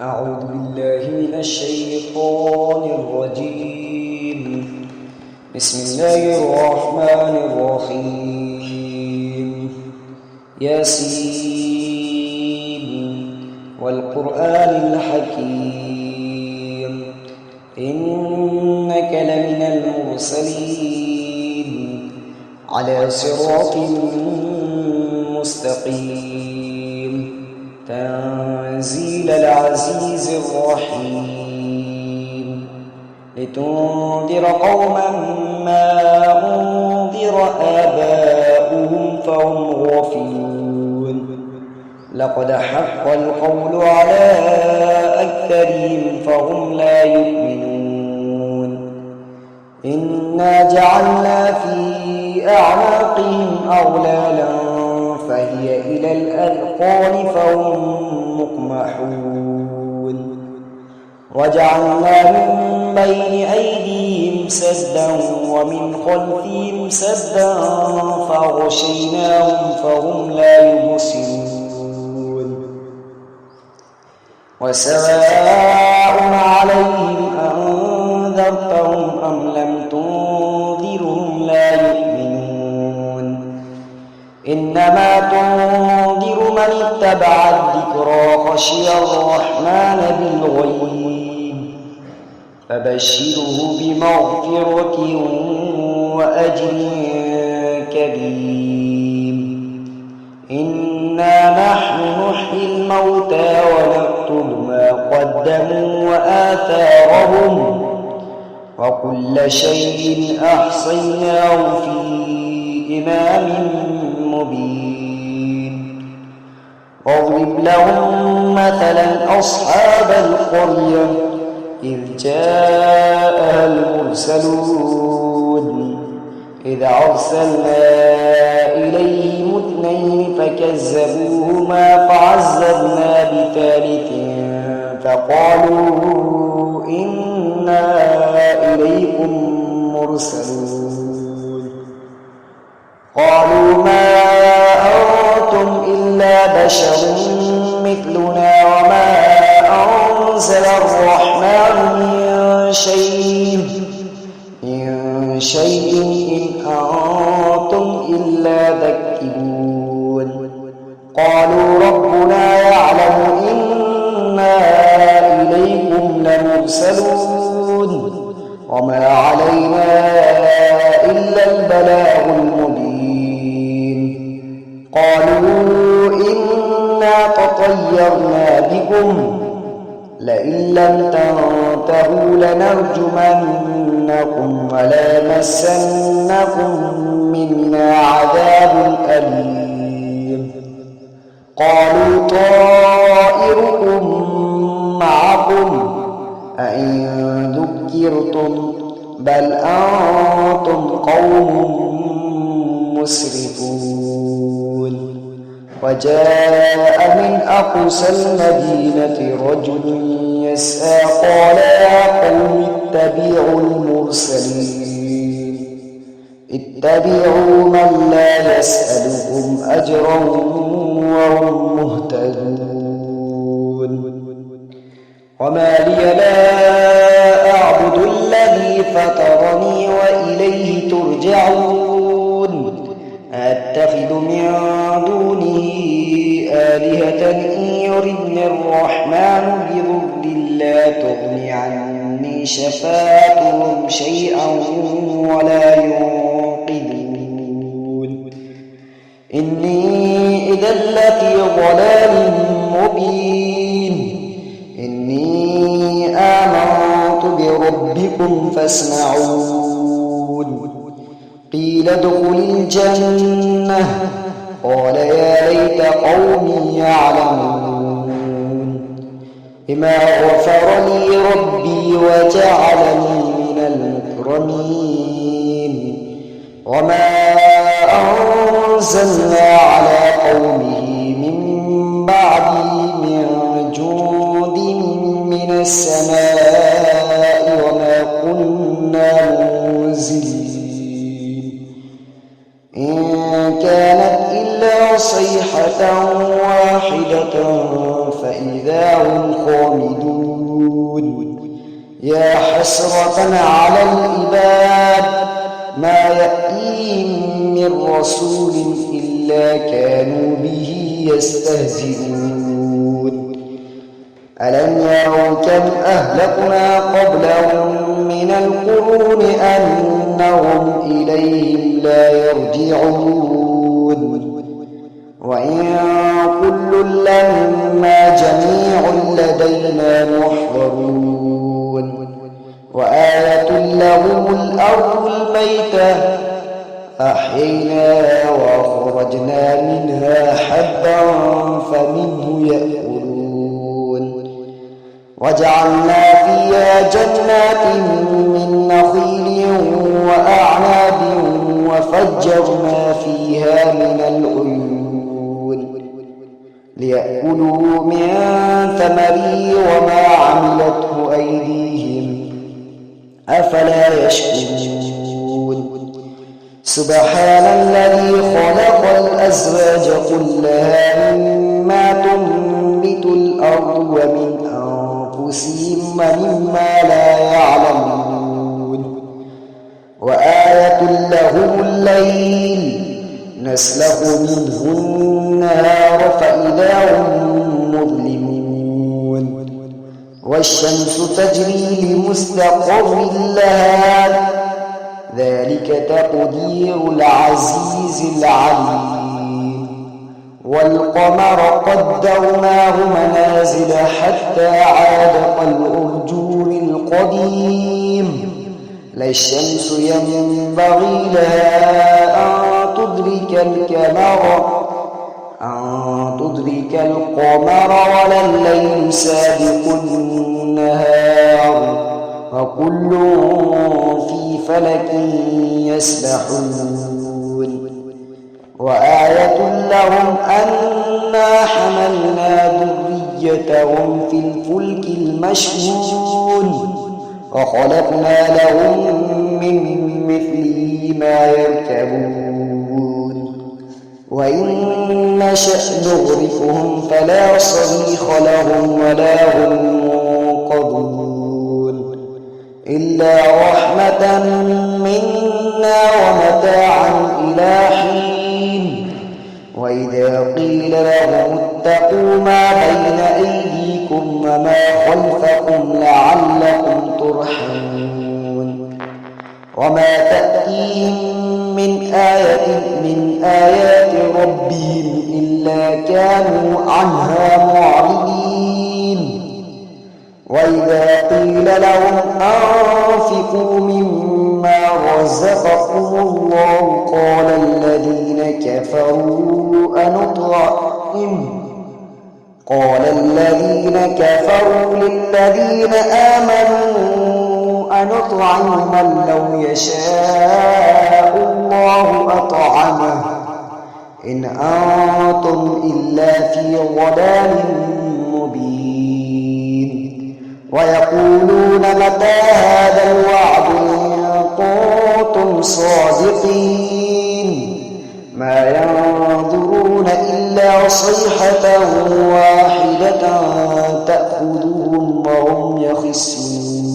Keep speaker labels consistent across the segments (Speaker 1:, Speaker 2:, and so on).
Speaker 1: أعوذ بالله من الشيطان الرجيم. بسم الله الرحمن الرحيم. ياسين والقرآن الحكيم إنك لمن المرسلين على صراط مستقيم تنزيل العزيز الرحيم لتنذر قوما ما أنذر آباؤهم فهم غافلون لقد حق القول على أكثرهم فهم لا يؤمنون إنا جعلنا في أعناقهم أغلالا فهي إلى الأذقان فهم مقمحون وجعلنا من بين أيديهم سدا ومن خلفهم سدا فغشيناهم فهم لا يبصرون وسواء عليهم أنذرتهم أم لم تنذرهم لا يؤمنون إنما تنذر من اتبع الذكرى خشي الرحمن بالغيب فبشره بمغفرة وأجر كريم إنا نحن نحيي الموتى ونكتب ما قدموا وآثارهم وكل شيء أحصيناه في إمام مبين واضرب لهم مثلا أصحاب القرية إذ جاءها المرسلون إذ أرسلنا إليهم اثنين فكذبوهما فعززنا بثالث فقالوا إنا إليكم مرسلون قالوا ما أنتم إلا بشر مثلنا وما أنزل الرحمن من شيء إن أنتم إلا تكذبون قالوا ربنا يعلم إنا إليكم لمرسلون وما علينا إلا البلاغ المبين قالوا إنا تطيرنا بكم لئن لم تنتهوا لنرجمنكم وليمسنكم منا عذاب أليم قالوا طائركم معكم أئن ذكرتم بل أنتم قوم مسرفون وجاء من أقصى المدينة رجل يسعى قال يا قوم اتبعوا المرسلين اتبعوا من لا يسألكم أجرا وهم مهتدون وما لي لا أعبد الذي فطرني وإليه ترجعون أتخذ من دونه آلهة إن يردني الرحمن بضر لا تغن عني شفاعتهم شيئا ولا ينقذون إني إذا لفي ضلال مبين إني آمنت بربكم فاسمعون قيل ادخل الجنة قال يا ليت قومي يعلمون بما غفر لي ربي وجعلني من المكرمين وما أنزلنا على قومه من بعده من جند من السماء وما كنا منزلين إن كانت إلا صيحة صيحة واحدة فإذا هم خامدون يا حسرة على العباد ما يأتيهم من رسول إلا كانوا به يستهزئون ألم يروا كم أهلكنا قبلهم من القرون أنهم إليهم لا يرجعون وإن كل لما جميع لدينا محضرون وآية لهم الأرض الميتة أحييناها وأخرجنا منها حبا فمنه يأكلون وجعلنا فيها جنات من نخيل وأعناب وفجرنا فيها من العيون ليأكلوا من ثمره وما عملته أيديهم أفلا يشكرون سبحان الذي خلق الأزواج كلها مما تنبت الأرض ومن أنفسهم ومما لا يعلمون وآية لهم الليل نسلخ منه النهار فإذا هم مظلمون والشمس تجري لمستقر لها ذلك تقدير العزيز العليم والقمر قدرناه منازل حتى عاد كالعرجون القديم لا الشمس ينبغي لها أن تدرك القمر ولا الليل سابق النهار وكل في فلك يسبحون وآية لهم أنا حملنا ذريتهم في الفلك المشحون وخلقنا لهم من مثله ما يركبون وإن نشأ نغرقهم فلا صريخ لهم ولا هم منقذون إلا رحمة منا ومتاعا إلى حين وإذا قيل لهم اتقوا ما بين أيديكم وما خلفكم لعلكم ترحمون وما تأتيهم من آية من آيات ربهم إلا كانوا عنها معرضين وإذا قيل لهم أنفقوا مما رزقكم الله قال الذين كفروا للذين آمنوا أنطعم من لو يشاء الله أطعمه إن أنتم إلا في ضلال مبين ويقولون متى هذا الوعد إن كنتم صادقين ما ينظرون إلا صيحة واحدة تأخذهم وهم يخسرون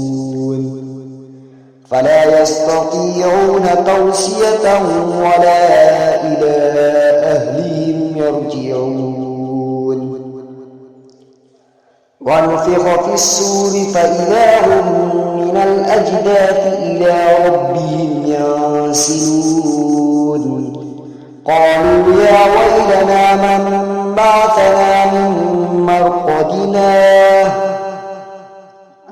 Speaker 1: فلا يستطيعون توصية ولا إلى أهلهم يرجعون ونفخ في السور فإذا هم من الأجداث إلى ربهم ينسلون قالوا يا ويلنا من بعثنا من مرقدنا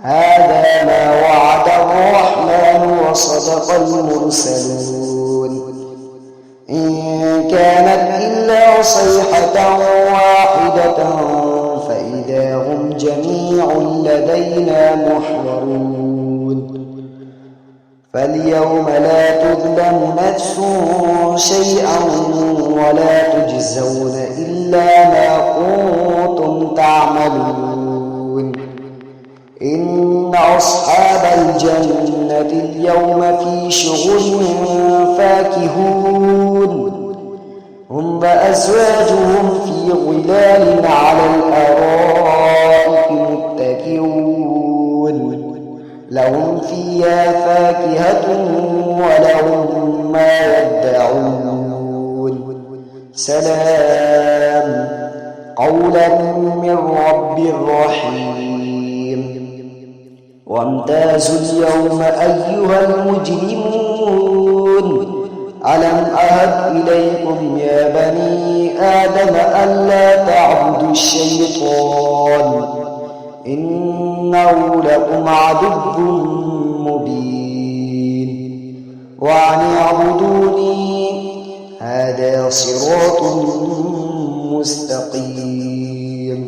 Speaker 1: هذا ما وعد الرحمن وصدق المرسلون إن كانت إلا صيحة واحدة فإذا هم جميع لدينا محضرون فاليوم لا تظلم نفس شيئا ولا تجزون إلا ما كنتم تعملون إن أصحاب الجنة اليوم في شغل فاكهون هم وأزواجهم في ظلال على الأرائك متكئون لهم فيها فاكهة ولهم ما يدعون سلام قولا من رب رحيم وامتازوا اليوم أيها المجرمون ألم أهد إليكم يا بني آدم ألا تعبدوا الشيطان إنه لكم عدو مبين وأن اعبدوني هذا صراط مستقيم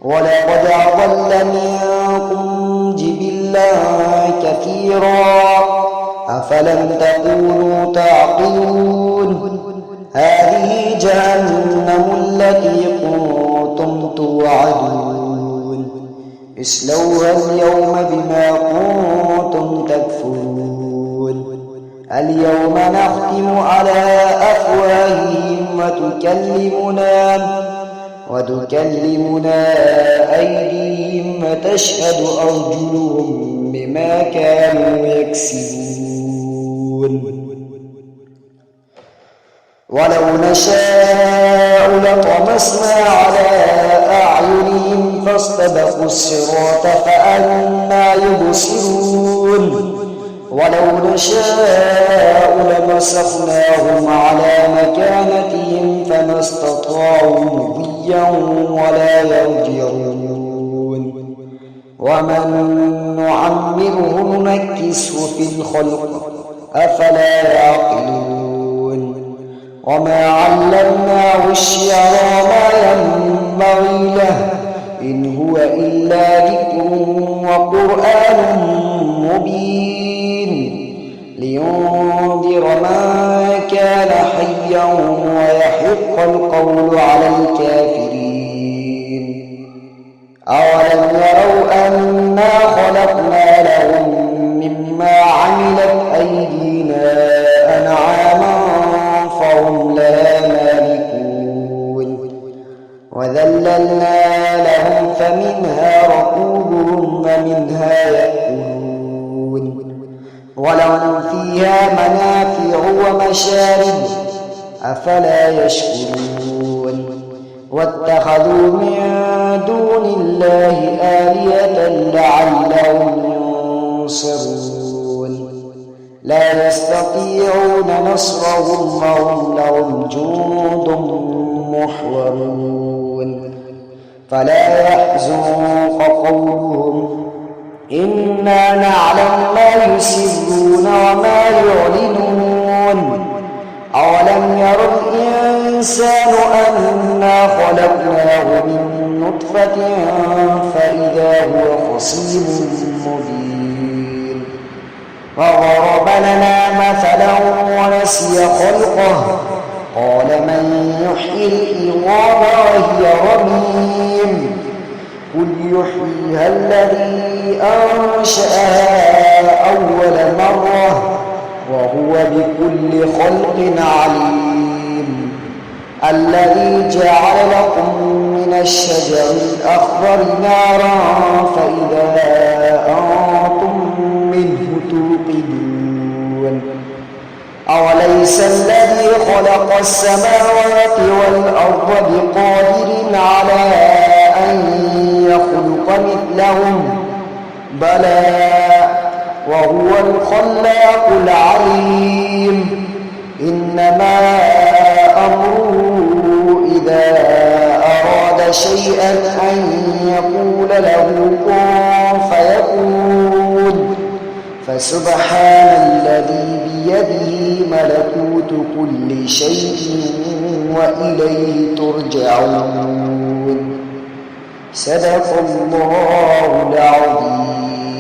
Speaker 1: ولقد أضل منكم جبلا كثيرا أفلم تكونوا تعقلون هذه جهنم التي كنتم توعدون اصلوها اليوم بما كنتم تكفرون اليوم نختم على أفواههم وتكلمنا أيديهم وتشهد أرجلهم بما كانوا يكسبون ولو نشاء لطمسنا على أعينهم فاستبقوا الصراط فأنى يبصرون ولو نشاء لمسخناهم على مكانتهم فما استطاعوا مضيا ولا يرجعون ومن نعمره ننكسه في الخلق أفلا يعقلون وما علمناه الشعر وما ينبغي له إن هو إلا ذكر وقرآن مبين لينذر من كان حيا ويحق القول على الكافرين أولم يروا أنا خلقنا لهم مما عملت أيدينا أنعاما فهم لها مالكون وذللنا لهم فمنها ركوبهم ومنها يأكلون ولهم فيها منافع ومشارب أفلا يشكرون واتخذوا من دون الله آلهة لعلهم ينصرون لا يستطيعون نصرهم وهم لهم جند محضرون فلا يحزنك قولهم إنا نعلم ما يسرون وما يعلنون أولم ير الإنسان أنا خلقناه من نطفة فإذا هو خصيم مبين وضرب لنا مثلا ونسي خلقه قال من يحيي العظام وهي رميم قل يحييها الذي أنشأها أول مرة وهو بكل خلق عليم الذي جعل لكم من الشجر الأخضر نارا فإذا أنتم منه توقدون أوليس الذي خلق السماوات والأرض بقادر على أن يخلق مثلهم بلى وهو الخلاق العليم إنما أمره إذا أراد شيئا أن يقول له كن فيكون فسبحان الذي بيده ملكوت كل شيء وإليه ترجعون صدق الله العظيم.